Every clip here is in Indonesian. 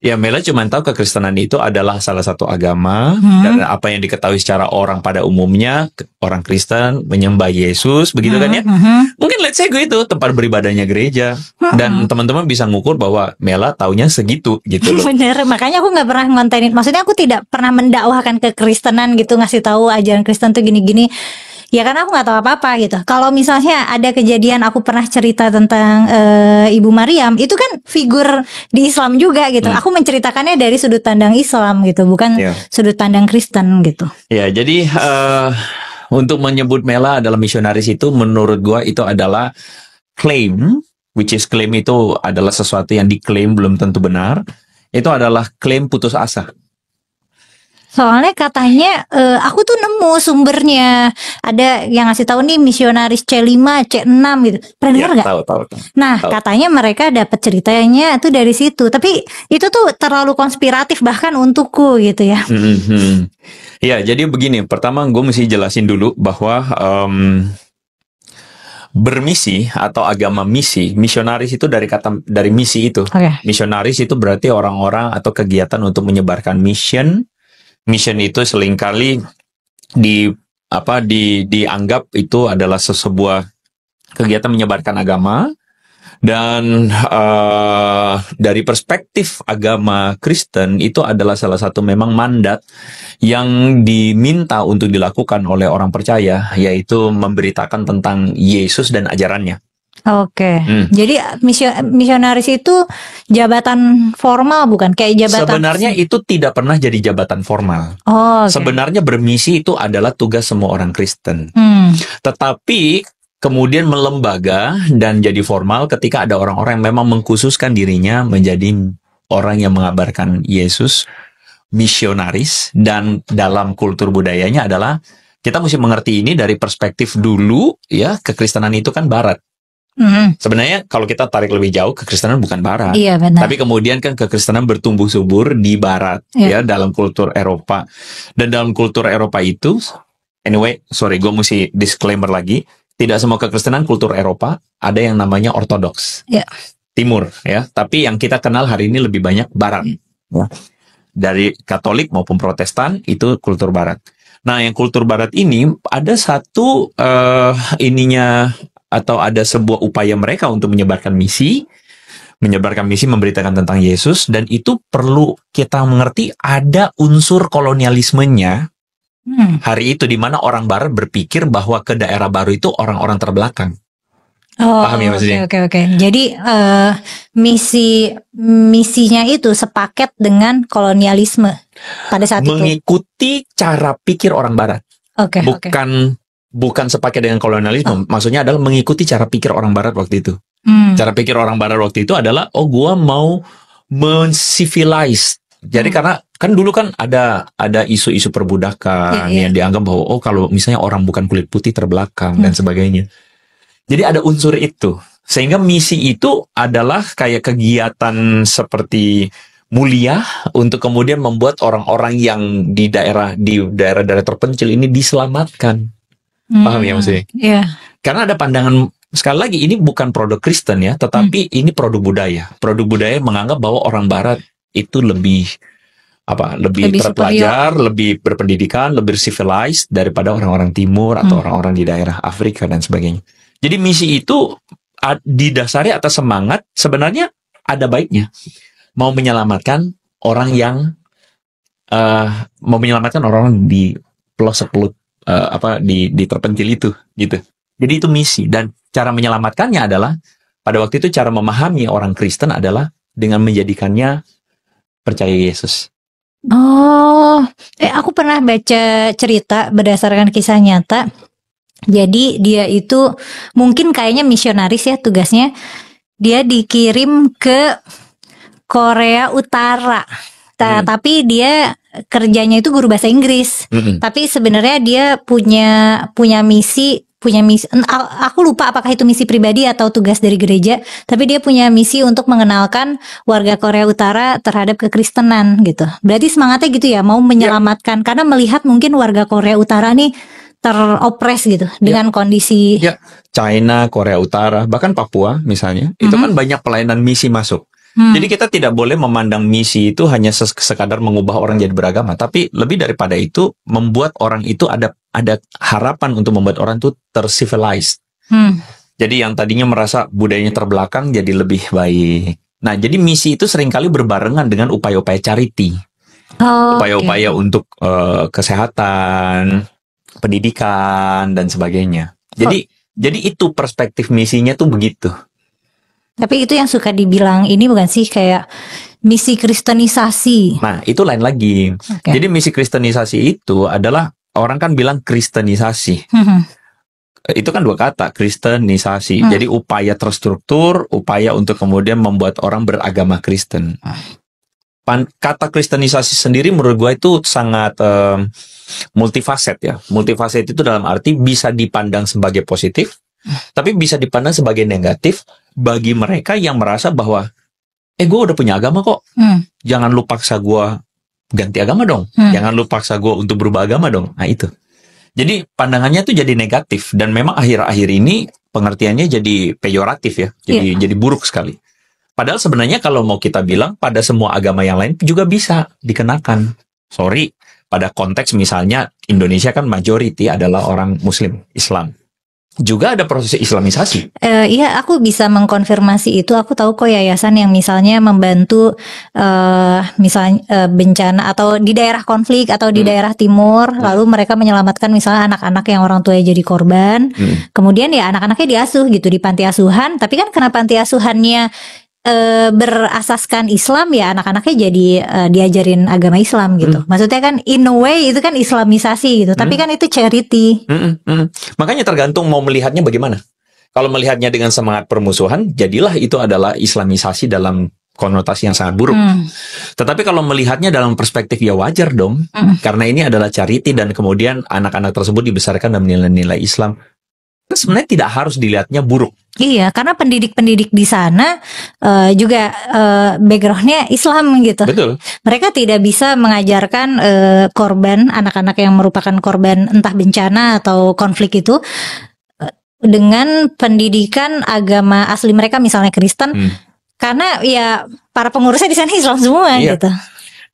Ya, Mela cuma tahu kekristenan itu adalah salah satu agama dan apa yang diketahui secara orang pada umumnya, orang Kristen menyembah Yesus, begitu kan ya? Mungkin let's say gue itu tempat beribadahnya gereja dan teman-teman bisa ngukur bahwa Mela taunya segitu gitu loh. Bener, makanya aku nggak pernah ngontenin. Maksudnya aku tidak pernah mendakwahkan kekristenan gitu, ngasih tahu ajaran Kristen tuh gini-gini. Ya karena aku nggak tahu apa-apa gitu. Kalau misalnya ada kejadian aku pernah cerita tentang Ibu Maryam, itu kan figur di Islam juga gitu. Aku menceritakannya dari sudut pandang Islam gitu, bukan sudut pandang Kristen gitu. Ya, jadi untuk menyebut Mela adalah misionaris itu menurut gua itu adalah claim, which is claim itu adalah sesuatu yang diklaim belum tentu benar. Itu adalah klaim putus asa. Soalnya katanya aku tuh nemu sumbernya, ada yang ngasih tahu nih misionaris C5, C6 gitu. Pernah dengar nggak? Tahu. Nah, katanya mereka dapat ceritanya tuh dari situ. Tapi itu tuh terlalu konspiratif bahkan untukku gitu ya. Ya, jadi begini. Pertama gue mesti jelasin dulu bahwa bermisi atau agama misi, misionaris itu dari misi itu. Misionaris itu berarti orang-orang atau kegiatan untuk menyebarkan mission. Mission itu seringkali dianggap itu adalah sebuah kegiatan menyebarkan agama dan dari perspektif agama Kristen itu adalah salah satu memang mandat yang diminta untuk dilakukan oleh orang percaya, yaitu memberitakan tentang Yesus dan ajarannya. Oke. Jadi misionaris itu jabatan formal bukan? Kayak jabatan. Sebenarnya itu tidak pernah jadi jabatan formal. Sebenarnya bermisi itu adalah tugas semua orang Kristen. Tetapi kemudian melembaga dan jadi formal ketika ada orang-orang yang memang mengkhususkan dirinya menjadi orang yang mengabarkan Yesus, misionaris, dan dalam kultur budayanya adalah kita mesti mengerti ini dari perspektif dulu ya, kekristenan itu kan barat. Sebenarnya kalau kita tarik lebih jauh, kekristenan bukan barat. Iya, benar. Tapi kemudian kan kekristenan bertumbuh subur di barat ya dalam kultur Eropa. Dan dalam kultur Eropa itu, anyway, sorry gue mesti disclaimer lagi, tidak semua kekristenan kultur Eropa ada yang namanya ortodoks. Timur ya, tapi yang kita kenal hari ini lebih banyak barat. Ya. Dari Katolik maupun Protestan itu kultur barat. Nah, yang kultur barat ini ada satu atau ada sebuah upaya mereka untuk menyebarkan misi, memberitakan tentang Yesus, dan itu perlu kita mengerti ada unsur kolonialismenya hari itu, di mana orang Barat berpikir bahwa ke daerah baru itu orang-orang terbelakang. Paham ya maksudnya? Oke. Jadi misinya itu sepaket dengan kolonialisme pada saat itu. Mengikuti cara pikir orang Barat. Bukan sepaket dengan kolonialisme, maksudnya adalah mengikuti cara pikir orang Barat waktu itu. Cara pikir orang Barat waktu itu adalah, gua mau men-civilize. Jadi karena kan dulu kan ada isu-isu perbudakan yang dianggap bahwa kalau misalnya orang bukan kulit putih terbelakang dan sebagainya. Jadi ada unsur itu. Sehingga misi itu adalah kayak kegiatan seperti mulia untuk kemudian membuat orang-orang yang di daerah-daerah terpencil ini diselamatkan. Paham ya maksudnya? Karena ada pandangan, sekali lagi ini bukan produk Kristen ya, tetapi ini produk budaya. Produk budaya menganggap bahwa orang Barat itu lebih terpelajar, lebih berpendidikan, lebih civilized daripada orang-orang Timur atau orang-orang di daerah Afrika dan sebagainya. Jadi misi itu didasari atas semangat, sebenarnya ada baiknya mau menyelamatkan orang yang di pelosok di terpencil itu gitu. Jadi itu misi, dan cara menyelamatkannya adalah pada waktu itu cara memahami orang Kristen adalah dengan menjadikannya percaya Yesus. Aku pernah baca cerita berdasarkan kisah nyata. Jadi dia itu mungkin kayaknya misionaris ya tugasnya. Dia dikirim ke Korea Utara. Tapi dia kerjanya itu guru bahasa Inggris. Tapi sebenarnya dia punya misi. Aku lupa apakah itu misi pribadi atau tugas dari gereja. Tapi dia punya misi untuk mengenalkan warga Korea Utara terhadap kekristenan gitu. Berarti semangatnya gitu ya, mau menyelamatkan. Karena melihat mungkin warga Korea Utara nih teropres gitu dengan kondisi China, Korea Utara, bahkan Papua misalnya, itu kan banyak pelayanan misi masuk. Jadi kita tidak boleh memandang misi itu hanya sekadar mengubah orang jadi beragama, tapi lebih daripada itu membuat orang itu ada harapan untuk membuat orang itu tercivilized. Jadi yang tadinya merasa budayanya terbelakang jadi lebih baik. Nah, jadi misi itu seringkali berbarengan dengan upaya-upaya charity. Upaya-upaya untuk kesehatan, pendidikan dan sebagainya. Jadi itu perspektif misinya tuh begitu. Tapi itu yang suka dibilang ini bukan sih kayak misi kristenisasi. Nah, itu lain lagi. Jadi misi kristenisasi itu adalah orang kan bilang kristenisasi. Itu kan dua kata, kristenisasi. Jadi upaya terstruktur, upaya untuk kemudian membuat orang beragama Kristen. Kata kristenisasi sendiri menurut gue itu sangat multifaset ya. Multifaset itu dalam arti bisa dipandang sebagai positif, tapi bisa dipandang sebagai negatif bagi mereka yang merasa bahwa gue udah punya agama kok. Jangan lu paksa gue ganti agama dong. Jangan lu paksa gue untuk berubah agama dong. Nah itu. Jadi pandangannya tuh jadi negatif, dan memang akhir-akhir ini pengertiannya jadi peyoratif ya. Jadi buruk sekali. Padahal sebenarnya kalau mau kita bilang pada semua agama yang lain juga bisa dikenakan. Sorry, pada konteks misalnya Indonesia kan majority adalah orang Muslim, Islam. Juga ada proses islamisasi. Iya, aku bisa mengkonfirmasi itu. Aku tahu kok yayasan yang misalnya membantu misalnya bencana atau di daerah konflik atau di daerah timur, lalu mereka menyelamatkan misalnya anak-anak yang orang tuanya jadi korban. Kemudian ya anak-anaknya diasuh gitu di panti asuhan, tapi kan karena panti asuhannya berasaskan Islam, ya anak-anaknya jadi diajarin agama Islam gitu. Maksudnya kan in a way itu kan islamisasi gitu, tapi kan itu charity. Makanya tergantung mau melihatnya bagaimana. Kalau melihatnya dengan semangat permusuhan, jadilah itu adalah islamisasi dalam konotasi yang sangat buruk. Tetapi kalau melihatnya dalam perspektif ya wajar dong, karena ini adalah charity dan kemudian anak-anak tersebut dibesarkan dalam nilai-nilai Islam. Sebenarnya tidak harus dilihatnya buruk. Iya, karena pendidik-pendidik di sana juga backgroundnya Islam gitu. Betul. Mereka tidak bisa mengajarkan korban, anak-anak yang merupakan korban entah bencana atau konflik itu dengan pendidikan agama asli mereka, misalnya Kristen, karena ya para pengurusnya di sana Islam semua gitu.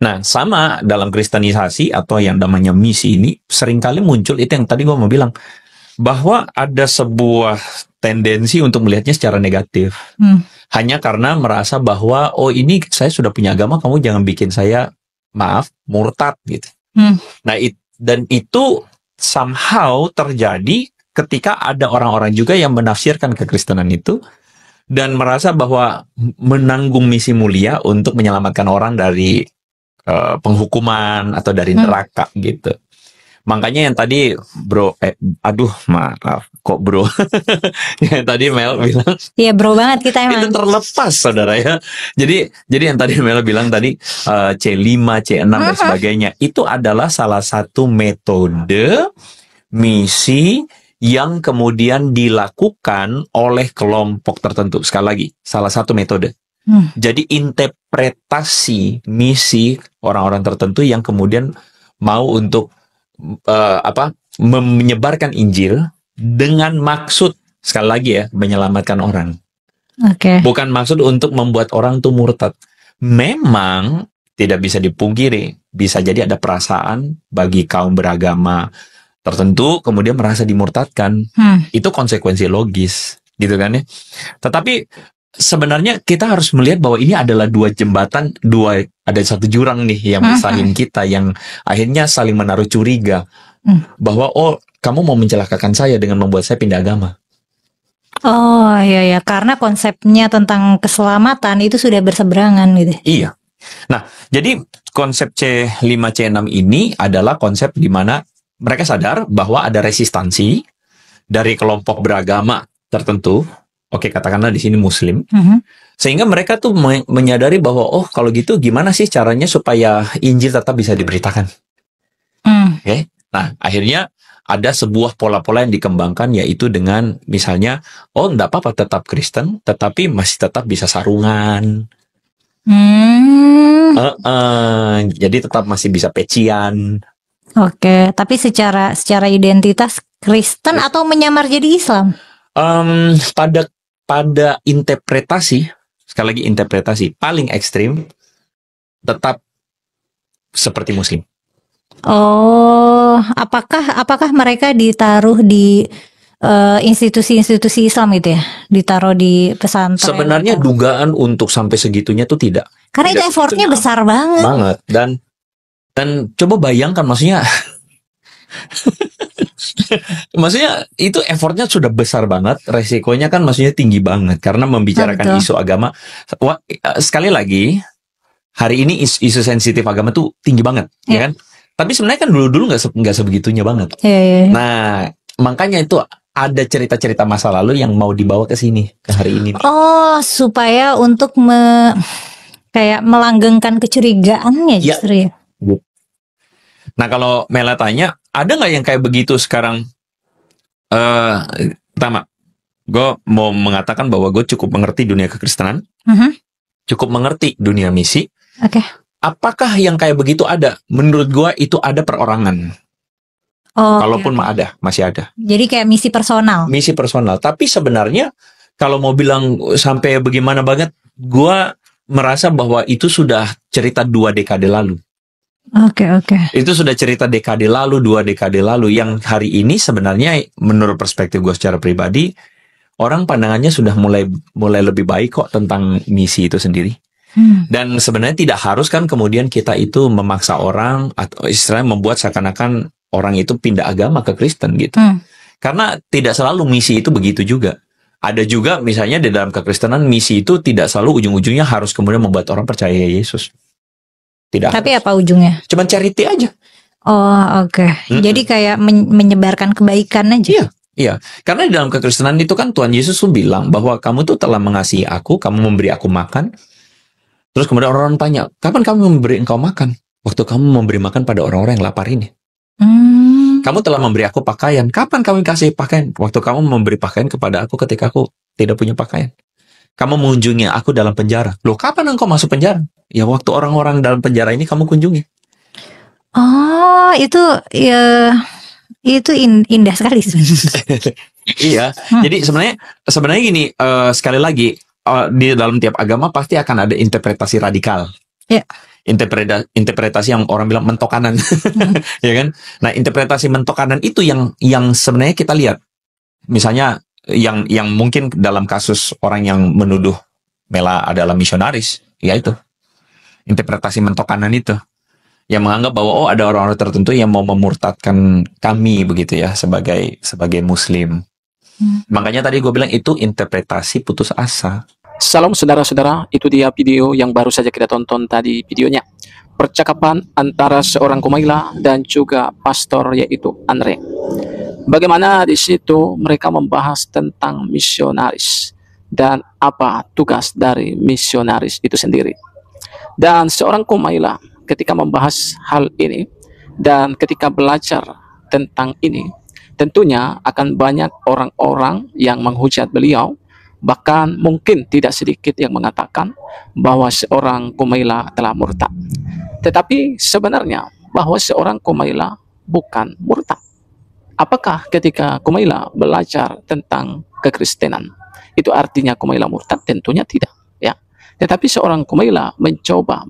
Nah, sama dalam kristenisasi atau yang namanya misi ini seringkali muncul itu yang tadi gue mau bilang, bahwa ada sebuah tendensi untuk melihatnya secara negatif. Hanya karena merasa bahwa ini saya sudah punya agama, kamu jangan bikin saya murtad gitu. Nah, dan itu somehow terjadi ketika ada orang-orang juga yang menafsirkan kekristenan itu dan merasa bahwa menanggung misi mulia untuk menyelamatkan orang dari penghukuman atau dari neraka gitu. Makanya yang tadi bro, maaf kok bro, yang tadi Mel bilang, iya bro banget kita emang. Itu terlepas saudara ya. Jadi yang tadi Mel bilang tadi C5, C6 dan sebagainya, itu adalah salah satu metode misi yang kemudian dilakukan oleh kelompok tertentu. Sekali lagi, salah satu metode. Jadi interpretasi misi orang-orang tertentu yang kemudian mau untuk menyebarkan Injil dengan maksud, sekali lagi ya, menyelamatkan orang. Bukan maksud untuk membuat orang tuh murtad. Memang tidak bisa dipungkiri, bisa jadi ada perasaan bagi kaum beragama tertentu kemudian merasa dimurtadkan. Itu konsekuensi logis, gitu kan ya. Tetapi sebenarnya kita harus melihat bahwa ini adalah dua jembatan, ada satu jurang nih yang misahin kita, yang akhirnya saling menaruh curiga bahwa kamu mau mencelakakan saya dengan membuat saya pindah agama. Oh iya, karena konsepnya tentang keselamatan itu sudah berseberangan gitu. Iya. Nah, jadi konsep C5 C6 ini adalah konsep di mana mereka sadar bahwa ada resistansi dari kelompok beragama tertentu. Oke, katakanlah di sini Muslim, sehingga mereka tuh menyadari bahwa kalau gitu gimana sih caranya supaya Injil tetap bisa diberitakan? Oke, nah akhirnya ada sebuah pola-pola yang dikembangkan, yaitu dengan misalnya, enggak apa-apa tetap Kristen, tetapi masih tetap bisa sarungan. Jadi tetap masih bisa pecian. Oke, tapi secara identitas Kristen atau menyamar jadi Islam? Pada interpretasi sekali lagi interpretasi paling ekstrim tetap seperti Muslim. Oh, apakah mereka ditaruh di institusi-institusi Islam gitu ya? Ditaruh di pesantren? Sebenarnya dugaan untuk sampai segitunya tuh tidak. Karena itu effortnya besar banget. Banget. Dan coba bayangkan, maksudnya maksudnya itu effortnya sudah besar banget, resikonya kan maksudnya tinggi banget karena membicarakan isu agama. Sekali lagi, hari ini isu sensitif agama tuh tinggi banget, ya kan? Tapi sebenarnya kan dulu nggak sebegitunya banget. Nah, makanya itu ada cerita-cerita masa lalu yang mau dibawa ke sini, ke hari ini. Oh, supaya untuk kayak melanggengkan kecurigaannya justru ya. Nah, kalau Mela tanya, ada nggak yang kayak begitu sekarang? Pertama, gue mau mengatakan bahwa gue cukup mengerti dunia kekristenan, cukup mengerti dunia misi. Oke. Apakah yang kayak begitu ada? Menurut gue itu ada perorangan. Kalaupun masih ada. Jadi kayak misi personal. Misi personal. Tapi sebenarnya kalau mau bilang sampai bagaimana banget, gue merasa bahwa itu sudah cerita 2 dekade lalu. Oke. Itu sudah cerita dekade lalu, 2 dekade lalu. Yang hari ini sebenarnya menurut perspektif gue secara pribadi, orang pandangannya sudah mulai lebih baik kok tentang misi itu sendiri. Dan sebenarnya tidak harus kan kemudian kita itu memaksa orang atau istilahnya membuat seakan-akan orang itu pindah agama ke Kristen gitu. Karena tidak selalu misi itu begitu juga. Ada juga misalnya di dalam kekristenan misi itu tidak selalu ujung-ujungnya harus kemudian membuat orang percaya Yesus. Tidak. Tapi apa ujungnya? Cuman charity aja. Oh, oke. Jadi kayak menyebarkan kebaikan aja. Iya. Karena di dalam kekristenan itu kan Tuhan Yesus tuh bilang bahwa kamu tuh telah mengasihi aku, kamu memberi aku makan. Terus kemudian orang-orang tanya, kapan kamu memberi engkau makan? Waktu kamu memberi makan pada orang-orang yang lapar ini. Kamu telah memberi aku pakaian. Kapan kamu kasih pakaian? Waktu kamu memberi pakaian kepada aku ketika aku tidak punya pakaian. Kamu mengunjungi aku dalam penjara. Loh, kapan engkau masuk penjara? Ya waktu orang-orang dalam penjara ini kamu kunjungi. Oh, itu indah sekali sebenarnya. Iya. Jadi sebenarnya gini, sekali lagi di dalam tiap agama pasti akan ada interpretasi radikal. Interpretasi yang orang bilang mentok kanan. Ya kan? Nah, interpretasi mentok kanan itu yang sebenarnya kita lihat. Misalnya yang mungkin dalam kasus orang yang menuduh Mela adalah misionaris, ya itu. Interpretasi mentok kanan itu. Yang menganggap bahwa ada orang-orang tertentu yang mau memurtadkan kami begitu ya sebagai Muslim. Makanya tadi gue bilang itu interpretasi putus asa. Salam saudara-saudara, itu dia video yang baru saja kita tonton tadi videonya. Percakapan antara seorang Kumaila dan juga pastor yaitu Andre. Bagaimana di situ mereka membahas tentang misionaris dan apa tugas dari misionaris itu sendiri. Dan seorang Kumaila ketika membahas hal ini dan ketika belajar tentang ini, tentunya akan banyak orang-orang yang menghujat beliau. Bahkan mungkin tidak sedikit yang mengatakan bahwa seorang Kumaila telah murtad. Tetapi sebenarnya bahwa seorang Kumaila bukan murtad. Apakah ketika Kumaila belajar tentang kekristenan itu artinya Kumaila murtad? Tentunya tidak, ya. Tetapi seorang Kumaila mencoba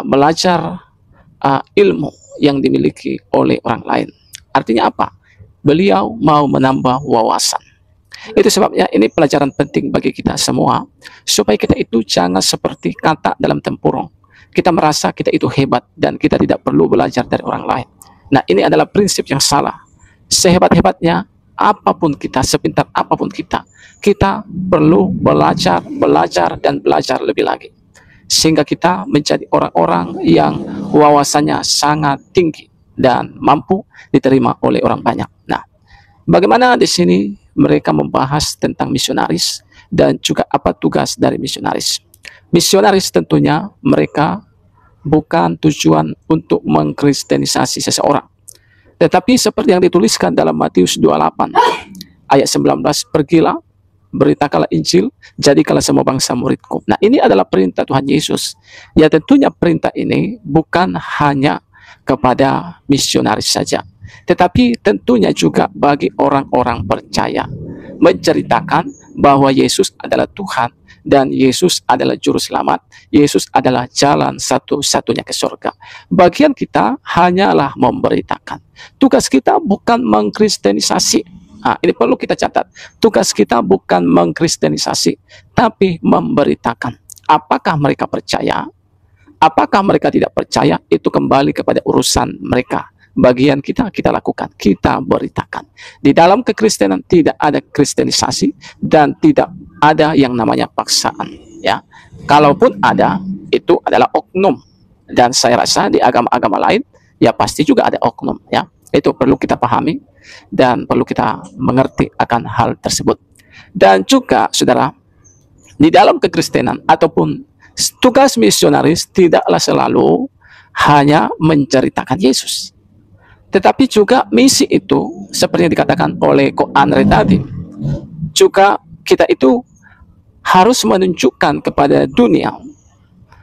belajar ilmu yang dimiliki oleh orang lain. Artinya apa? Beliau mau menambah wawasan. Itu sebabnya ini pelajaran penting bagi kita semua, supaya kita itu jangan seperti kata dalam tempurung. Kita merasa kita itu hebat dan kita tidak perlu belajar dari orang lain. Nah, ini adalah prinsip yang salah. Sehebat-hebatnya apapun kita, sepintar apapun kita perlu belajar dan belajar lebih lagi. Sehingga kita menjadi orang-orang yang wawasannya sangat tinggi dan mampu diterima oleh orang banyak. Nah, bagaimana di sini mereka membahas tentang misionaris dan juga apa tugas dari misionaris. Misionaris tentunya mereka bukan tujuan untuk mengkristenisasi seseorang. Tetapi seperti yang dituliskan dalam Matius 28 ayat 19, pergilah, beritakanlah Injil, jadikanlah semua bangsa muridku. Nah, ini adalah perintah Tuhan Yesus. Ya, tentunya perintah ini bukan hanya kepada misionaris saja, tetapi tentunya juga bagi orang-orang percaya. menceritakan bahwa Yesus adalah Tuhan dan Yesus adalah juru selamat. Yesus adalah jalan satu-satunya ke surga. Bagian kita hanyalah memberitakan. Tugas kita bukan mengkristenisasi. Nah, ini perlu kita catat. Tugas kita bukan mengkristenisasi, tapi memberitakan. Apakah mereka percaya? Apakah mereka tidak percaya? Itu kembali kepada urusan mereka. Bagian kita lakukan, kita beritakan. Di dalam kekristenan tidak ada kristenisasi dan tidak ada yang namanya paksaan. Ya, kalaupun ada, itu adalah oknum. Dan saya rasa di agama-agama lain, ya pasti juga ada oknum. Ya, itu perlu kita pahami dan perlu kita mengerti akan hal tersebut. Dan juga, saudara, di dalam kekristenan ataupun tugas misionaris tidaklah selalu hanya menceritakan Yesus, tetapi juga misi itu seperti yang dikatakan oleh Ko Andre tadi, juga kita itu harus menunjukkan kepada dunia,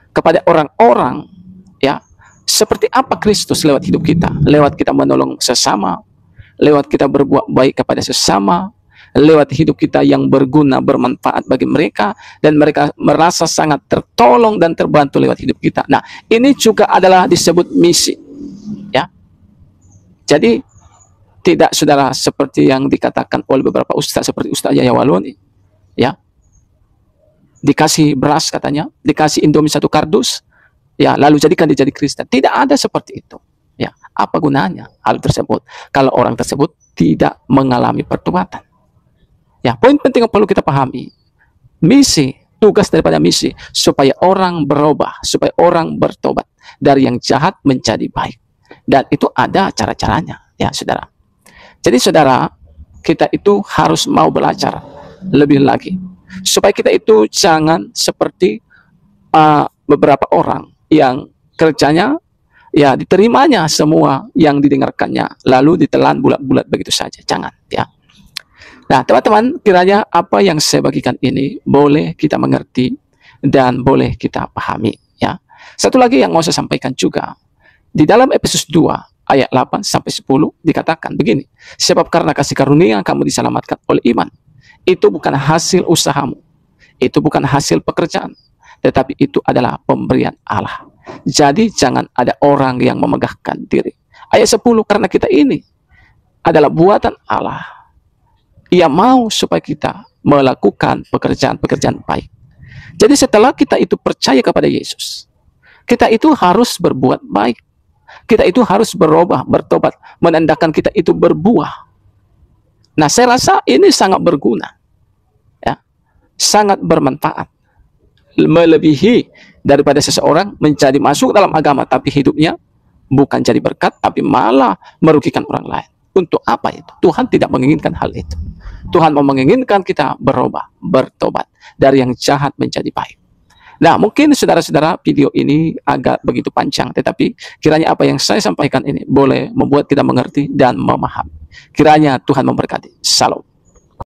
kepada orang-orang, ya, seperti apa Kristus lewat hidup kita, lewat kita menolong sesama, lewat kita berbuat baik kepada sesama, lewat hidup kita yang berguna, bermanfaat bagi mereka, dan mereka merasa sangat tertolong dan terbantu lewat hidup kita. Nah, ini juga adalah disebut misi. Ya, jadi tidak, saudara, seperti yang dikatakan oleh beberapa ustaz seperti Ustaz Yahya Waloni, ya, dikasih beras katanya, dikasih Indomie 1 kardus, ya, lalu jadikan dia jadi Kristen. Tidak ada seperti itu. Ya, apa gunanya hal tersebut kalau orang tersebut tidak mengalami pertobatan? Ya, poin penting yang perlu kita pahami, misi, tugas daripada misi, supaya orang berubah, supaya orang bertobat dari yang jahat menjadi baik. Dan itu ada cara-caranya, ya, saudara. Jadi, saudara, kita itu harus mau belajar lebih lagi, supaya kita itu jangan seperti beberapa orang yang kerjanya, ya, diterimanya semua yang didengarkannya, lalu ditelan bulat-bulat begitu saja. Jangan, ya. Nah, teman-teman, kiranya apa yang saya bagikan ini boleh kita mengerti dan boleh kita pahami, ya. Satu lagi yang mau saya sampaikan juga, di dalam Efesus 2 ayat 8-10 dikatakan begini, sebab karena kasih karunia kamu diselamatkan oleh iman. Itu bukan hasil usahamu, itu bukan hasil pekerjaan, tetapi itu adalah pemberian Allah. Jadi jangan ada orang yang memegahkan diri. Ayat 10, karena kita ini adalah buatan Allah. Ia mau supaya kita melakukan pekerjaan-pekerjaan baik. Jadi setelah kita itu percaya kepada Yesus, kita itu harus berbuat baik. Kita itu harus berubah, bertobat, menandakan kita itu berbuah. Nah, saya rasa ini sangat berguna, ya, sangat bermanfaat, melebihi daripada seseorang menjadi masuk dalam agama tapi hidupnya bukan jadi berkat, tapi malah merugikan orang lain. Untuk apa itu? Tuhan tidak menginginkan hal itu. Tuhan mau menginginkan kita berubah, bertobat dari yang jahat menjadi baik. Nah, mungkin saudara-saudara video ini agak begitu panjang, tetapi kiranya apa yang saya sampaikan ini boleh membuat kita mengerti dan memahami. Kiranya Tuhan memberkati. Salam.